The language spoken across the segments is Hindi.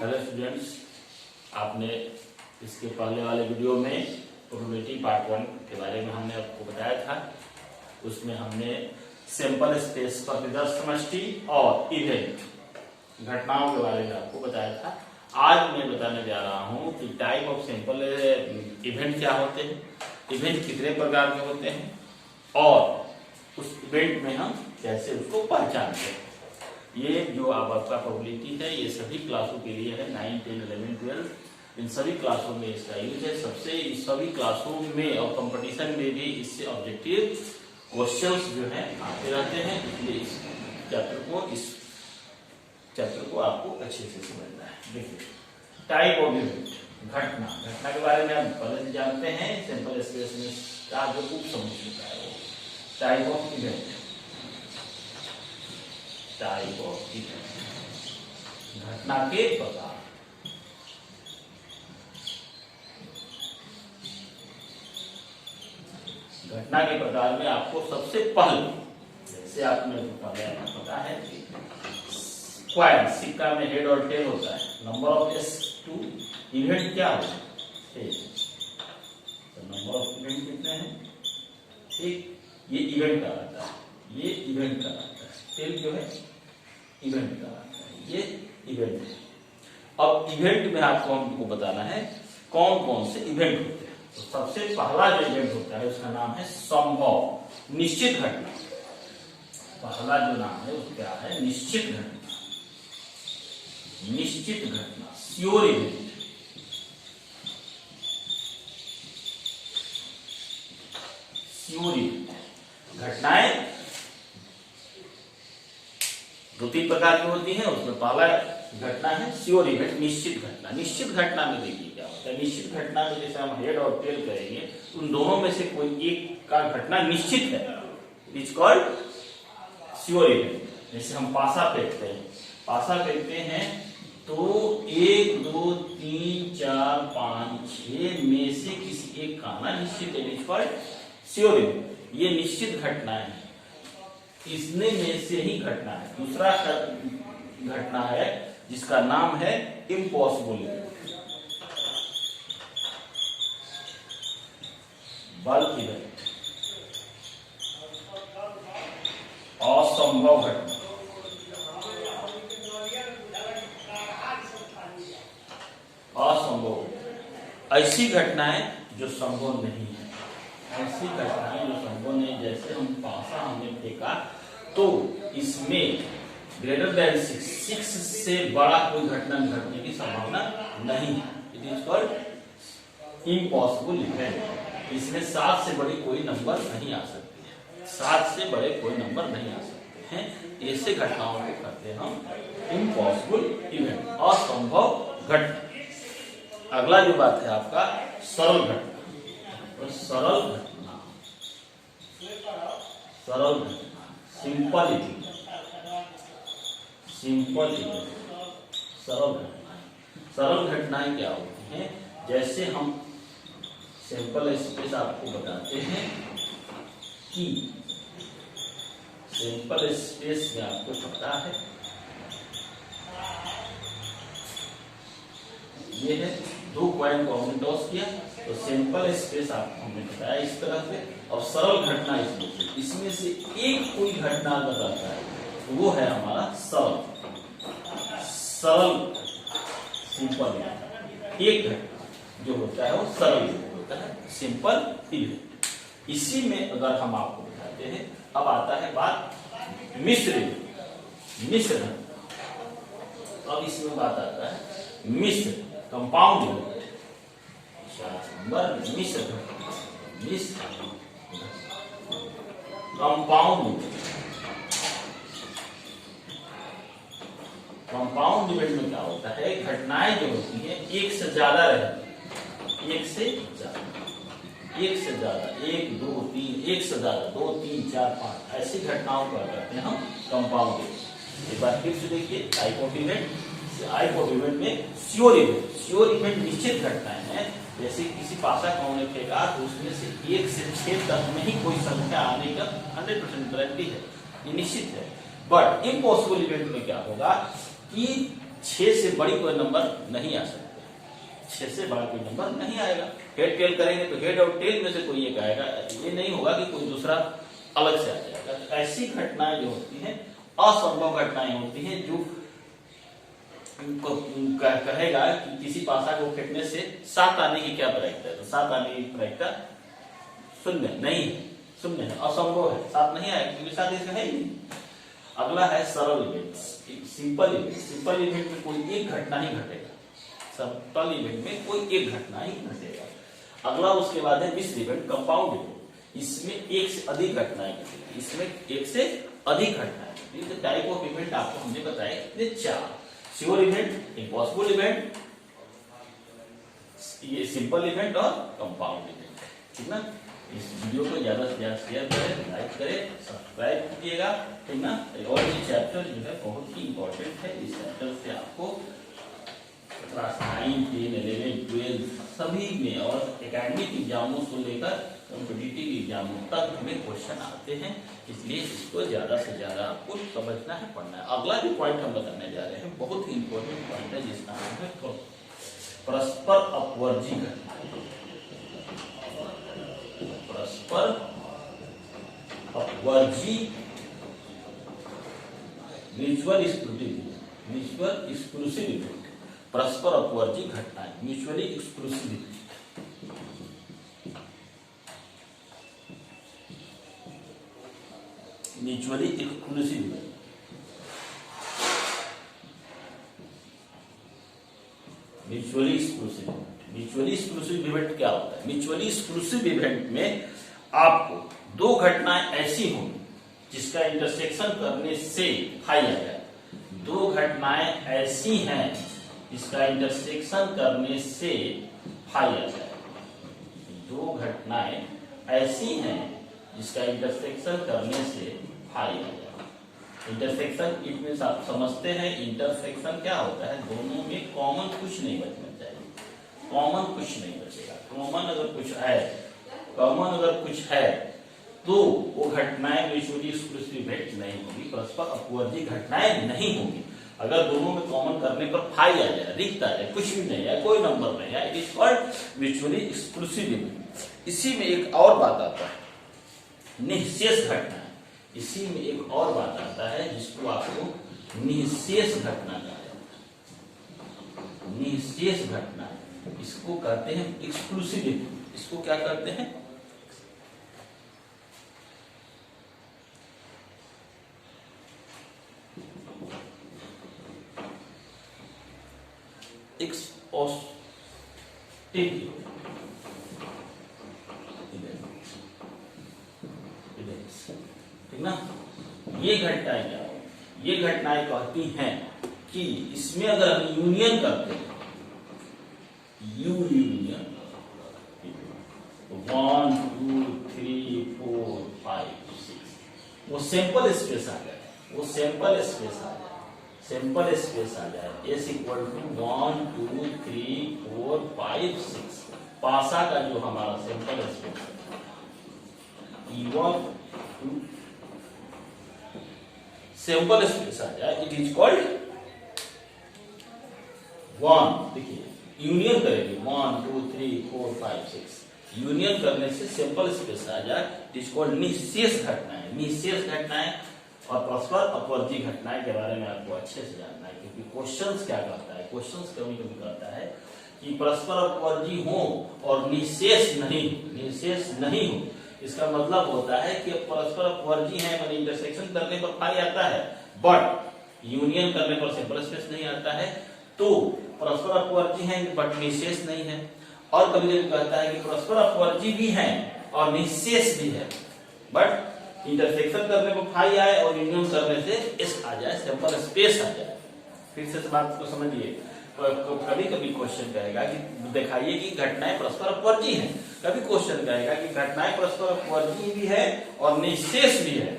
हेलो स्टूडेंट्स, आपने इसके पहले वाले वीडियो में प्रोबेबिलिटी पार्ट 1 के बारे में हमने आपको बताया था। उसमें हमने सैंपल स्पेस प्रतिदर्श समष्टि और इवेंट घटनाओं के बारे में आपको बताया था। आज मैं बताने जा रहा हूं कि टाइप ऑफ सैंपल इवेंट क्या होते हैं, इवेंट कितने प्रकार के होते हैं और उस इवेंट में हम कैसे उसको पहचानते हैं। ये जो आपका प्रोबेबिलिटी है ये सभी क्लासों के लिए है, 9, 10, 11, 12 इन सभी क्लासों में इसका यूज है। सभी क्लासों में और कंपटीशन में भी इससे ऑब्जेक्टिव क्वेश्चंस जो है आते रहते हैं, इसलिए इस चैप्टर को आपको अच्छे से समझना है। देखिए, टाइप ऑफ इवेंट, घटना के बारे में आप पहले से जानते हैं। सैंपल स्पेस में क्या जो उप समूह होता है वो type of event, type of event, घटना के प्रकार। घटना के प्रकार में आपको सबसे पहले, जैसे आपने पता है कॉइन, सिक्का में हेड और टेल होता है, नंबर ऑफ S2 इवेंट क्या होता है, तो नंबर ऑफ इवेंट कितने हैं, ठीक, ये इवेंट का आता है, ये इवेंट का आता है, टेल जो है इवेंट का आता है, ये इवेंट है। अब इवेंट में आपको हमको बताना है कौन कौन से इवेंट होते हैं। तो सबसे पहला जो इवेंट होता है उसका नाम है संभव निश्चित घटना। पहला जो नाम है वो क्या है, निश्चित घटना, निश्चित घटना, श्योर इवेंट। श्योर इवेंट घटनाएं दो तीन प्रकार की होती हैं, उसमें पहला घटना है श्योर इवेंट, निश्चित घटना। निश्चित घटना में देखिए क्या होता है, निश्चित घटना में जैसे हम हेड और टेल करेंगे, उन दोनों में से कोई एक का घटना निश्चित है, it is called sure event. जैसे हम पासा फेंकते हैं, पासा फेंकते हैं तो 1, 2, 3, 4, 5, 6 में से किसी एक का आना निश्चित है, it is called sure event. ये निश्चित घटना है, इसने में से ही घटना है। दूसरा घटना है जिसका नाम है इम्पॉसिबल इवेंट, बल्क इवेंट, असंभव घटना। असंभव ऐसी घटनाएं जो संभव नहीं है, ऐसी घटनाएं जो संभव नहीं। जैसे हम पासा हमने फेंका तो इसमें ग्रेटर देन 6 से बड़ा कोई घटना घटने की संभावना नहीं है, it is called impossible event. इसमें 7 से बड़ी कोई नंबर नहीं आ सकती है, 7 से बड़े कोई नंबर नहीं आ सकते हैं। ऐसे घटनाओं को कहते हैं हम इम्पॉसिबल इवेंट, असंभव घटना। अगला जो बात है आपका सरल घटना। तो सरल घटना, सरल घटना, सिंपल इवेंट, सिंपल इवेंट, सरल घटनाएं। सरल घटनाएं क्या होती हैं, जैसे हम सैंपल स्पेस आपको बताते हैं कि सैंपल स्पेस में आपको पता है ये है 2 कॉइन को हमने टॉस किया तो सैंपल स्पेस आपको हमने बताया इस तरह से। और सरल घटना इसमें से एक कोई घटना बताता है, तो वो है हमारा सरल सिंपल। एक घटना जो होता है वो सरल होता है, सिंपल इवेंट। इसी में अगर हम आपको बताते हैं, अब आता है बात मिश्र घटना। अब इसमें बात आता है मिश्र, कंपाउंड इवेंट। मिश्र घटना, मिश्र कंपाउंड। कंपाउंड इवेंट में क्या होता है, घटनाएं जो होती हैं एक से ज्यादा रहती है, एक से ज्यादा, 1, 2, 3, एक से ज्यादा, 2, 3, 4, 5 ऐसी घटनाओं को कहते हैं हम कंपाउंड इवेंट। एक बार फिर से देखिए, type of event, type of event में श्योर इवेंट। श्योर इवेंट निश्चित घटनाएं हैं, जैसे किसी पासा को हमने फेंका तो उसमें से 1 से 6 तक में ही कोई संख्या आने का 100% गारंटी है, ये निश्चित है। बट इम्पॉसिबल इवेंट में क्या होगा कि 6 से बड़ी कोई नंबर नहीं आ सकता, 6 से बड़ा कोई नंबर नहीं आएगा। हेड टेल करेंगे तो हेड और टेल में से कोई एक आएगा, ये नहीं होगा कि कोई दूसरा अलग से आ जाएगा। तो ऐसी घटनाएं जो होती हैं असंभव घटनाएं होती हैं, जो कहेगा कि किसी पासा को फेंकने से 7 आने की क्या प्रयोजन है, तो 7 आने की प्रयोजन शून्य नहीं है, शून्य है, असंभव है, 7 नहीं आएगा क्योंकि 7 इसका है ही नहीं। अगला है सरल event, simple event. Simple event में कोई एक घटना ही घटेगा, सिंपल इवेंट में कोई एक घटना ही घटेगा। अगला उसके बाद है मिश्र इवेंट, कंपाउंड इवेंट। इसमें एक से अधिक घटनाएं घटेगी, इसमें एक से अधिक घटनाएं घटेगी। तो टाइप ऑफ इवेंट आपको हमने बताया कितने, 4। श्योर इवेंट, इम्पॉसिबल इवेंट, ये सिंपल इवेंट और कंपाउंड इवेंट, ठीक ना। इस वीडियो को ज्यादा से ज्यादा शेयर करें, लाइक करें, सब्सक्राइब कीजिएगा, ठीक ना। और ये चैप्टर जो है बहुत ही इंपॉर्टेंट है, इस चैप्टर से आपको क्लास 9, 10, 11, 12 सभी में और एकेडमिक एग्जामों से लेकर कॉम्पिटिटिव एग्जामों तक हमें क्वेश्चन आते हैं, इसलिए इसको ज्यादा से ज्यादा आपको समझना है, पढ़ना है। अगला जो पॉइंट हम बताने जा रहे हैं बहुत ही इंपॉर्टेंट पॉइंट है, जिसका नाम है परस्पर अपवर्जी घटना। परस्पर अपवर्जी mutual exclusive, mutual exclusive event, परस्पर अपवर्जी घटनाएं, mutually exclusive event. Mutually exclusive event, mutually exclusive event. Mutually exclusive event क्या होता है? म्यूचुअली एक्सक्लूसिव इवेंट में आपको 2 घटनाएं ऐसी होंगी जिसका इंटरसेक्शन करने से हाई आ जाए। 2 घटनाएं ऐसी हैं जिसका इंटरसेक्शन करने से हाई आ जाए। 2 घटनाएं ऐसी हैं जिसका इंटरसेक्शन करने से हाई आ जाए। इंटरसेक्शन इट मींस आप समझते हैं इंटरसेक्शन क्या होता है, दोनों में कॉमन कुछ नहीं बचना चाहिए, कॉमन कुछ नहीं बचेगा। कॉमन अगर कुछ है, कॉमन अगर कुछ है तो वो घटनाएं म्यूचुअली एक्सक्लूसिव इवेंट नहीं होगी, परस्पर अपवर्जी घटनाएं नहीं होगी। अगर दोनों में कॉमन करने पर फाई आ जाए, रिक्त आ जाए, कुछ भी नहीं है, कोई नंबर नहीं है, it is called mutually exclusive event. इसी में एक और बात आता है, निःशेष घटना। इसी में एक और बात आता है जिसको आपको निःशेष घटना कहा जाता है। निःशेष घटना, इसको कहते हैं एक्सक्लूसिव इवेंट। इसको क्या करते हैं? ठीक ना। ये घटनाएं क्या हो, ये घटनाएं कहती हैं कि इसमें अगर हम यूनियन करते हैं, यूनियन 1 2 3 4 5 6, वो सैंपल स्पेस आ जाए, वो सैंपल स्पेस आ जाए, सैंपल स्पेस आ जाए। S इक्वल टू 1 2 3 4 5 6, पासा का जो हमारा सैंपल स्पेस है, सैंपल स्पेस आ जाए, इट इज कॉल्ड 1। देखिए यूनियन करेंगे 1 2 3 4 5 6, यूनियन करने से सैंपल स्पेस आ जाए, इट इज कॉल्ड निःशेष घटनाएं। निःशेष घटनाएं और परस्पर अपवर्जी घटनाएं के बारे में आपको अच्छे से जानना है, क्योंकि क्वेश्चंस क्या करता है, क्वेश्चंस कभी कभी करता है कि परस्पर अपवर्जी हो और निःशेष नहीं, निःशेष नहीं हो। इसका मतलब होता है कि परस्पर अपवर्जी है, माने इंटरसेक्शन करने पर फाई आता है, बट यूनियन करने पर सैंपल स्पेस नहीं आता है। तो परस्पर अपवर्जी है बट निःशेष नहीं है। और कभी कभी कहता है कि परस्पर अपवर्जी भी है और निःशेष भी है, बट इंटरसेक्शन करने पर फाई आए और यूनियन करने से एस आ जाए, सैंपल स्पेस आ जाए। फिर से बात को समझिए, कभी कभी क्वेश्चन कहेगा कि दिखाइए कि घटनाएं परस्पर अपवर्जी हैं, कभी क्वेश्चन कहेगा कि घटनाएं परस्पर अपवर्जी भी है और निःशेष भी है।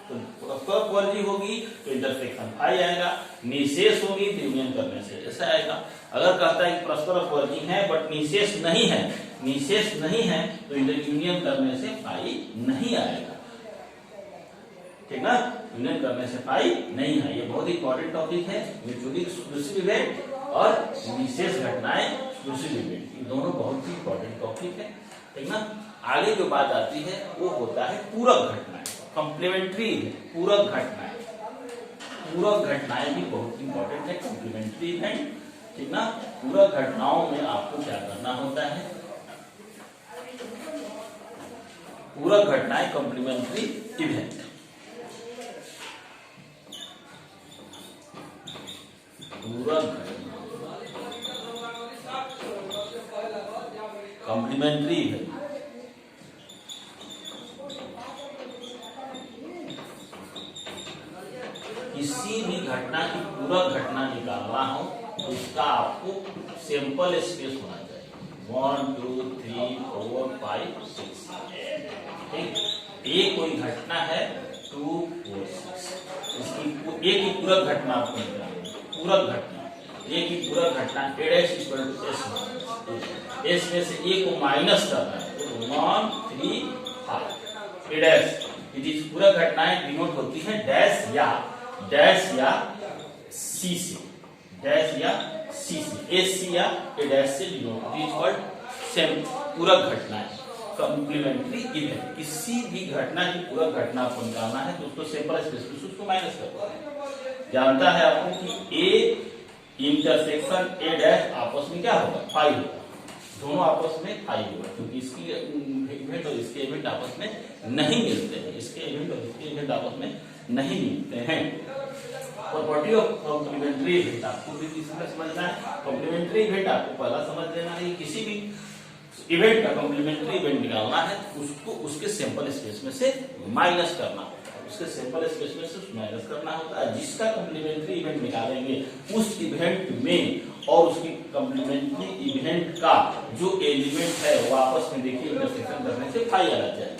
तो परस्पर अपवर्जी होगी तो इंटरसेक्शन फाई आएगा, निःशेष होगी तो यूनियन करने से ऐसा आएगा। अगर कहता है कि परस्पर अपवर्जी है बट निःशेष नहीं है, निःशेष नहीं है तो यूनियन करने से फाई नहीं आएगा, ठीक ना। यूनियन करने से पाई नहीं है। ये बहुत इंपॉर्टेंट टॉपिक है। म्यूचुअली एक्सक्लूसिव इवेंट और विशेष घटनाएं एक्सक्लूसिव इवेंट, ये दोनों बहुत ही इंपॉर्टेंट टॉपिक है, ठीक ना। आगे जो बात आती है वो होता है पूरक घटनाएं, कॉम्प्लीमेंट्री पूरक घटनाएं। पूरक घटनाएं भी बहुत इंपॉर्टेंट है, कॉम्प्लीमेंट्री इवेंट, ठीक ना। पूरक घटनाओं में आपको क्या करना होता है, पूरक घटनाएं कॉम्प्लीमेंट्री इवेंट। पूरक कॉम्प्लीमेंट्री इवेंट किसी भी घटना की पूरक घटना निकालना हो तो उसका आपको सैंपल स्पेस होना चाहिए 1 2 3 4 5 6, ठीक। ये कोई घटना है 2 4 6, इसकी एक ही पूरक घटना आपको निकालनी है। पूरक घटना, एक ही पूरक घटना एस में से ए को माइनस करना है तो 1 3 5 एडस। ये पूरक घटनाएं डिनोट होती है डैश या सी से, डैश या सी से, एस सी या ए डैश से डिनोट होती है। सेम पूरक घटनाएं कॉम्प्लीमेंट्री इवेंट, किसी भी घटना की पूरक घटना को निकालना है तो उसको सैंपल स्पेस में उसको माइनस करना है। जानता है आपको कि ए इंटरसेक्शन ए डैश आपस में क्या होगा, 5 होगा, दोनों आपस में 5 होगा, क्योंकि इसकी इवेंट और इसके इवेंट आपस में नहीं मिलते हैं, इसके इवेंट और इसके इवेंट आपस में नहीं मिलते हैं। प्रॉपर्टी ऑफ कॉम्प्लीमेंट्री इवेंट आपको भी इसमें समझना है। कॉम्प्लीमेंट्री इवेंट आपको पहला समझ लेना है, किसी भी इवेंट का कॉम्प्लीमेंट्री इवेंट निकालना है उसको उसके सैंपल स्पेस में से माइनस करना होता है, उसके सैंपल स्पेस में से माइनस करना होता है। जिसका कॉम्प्लीमेंट्री इवेंट निकालेंगे उस इवेंट में और उसकी कॉम्प्लीमेंट्री इवेंट का जो एलिमेंट है वो आपस में देखिए इंटरसेक्शन करने से पाई आना चाहिए।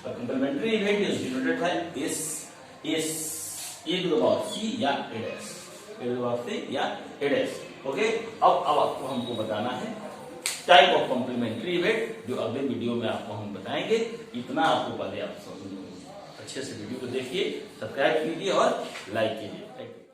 और complementary event is denoted by S A to the power C या एडस, A to the power C या एडस। ओके, अब आपको हमको बताना है टाइप ऑफ कॉम्प्लीमेंट्री इवेंट, जो अगले वीडियो में आपको हम बताएंगे। इतना आपको पहले आप अच्छे से वीडियो को देखिए, सब्सक्राइब कीजिए और लाइक कीजिए। Thank you.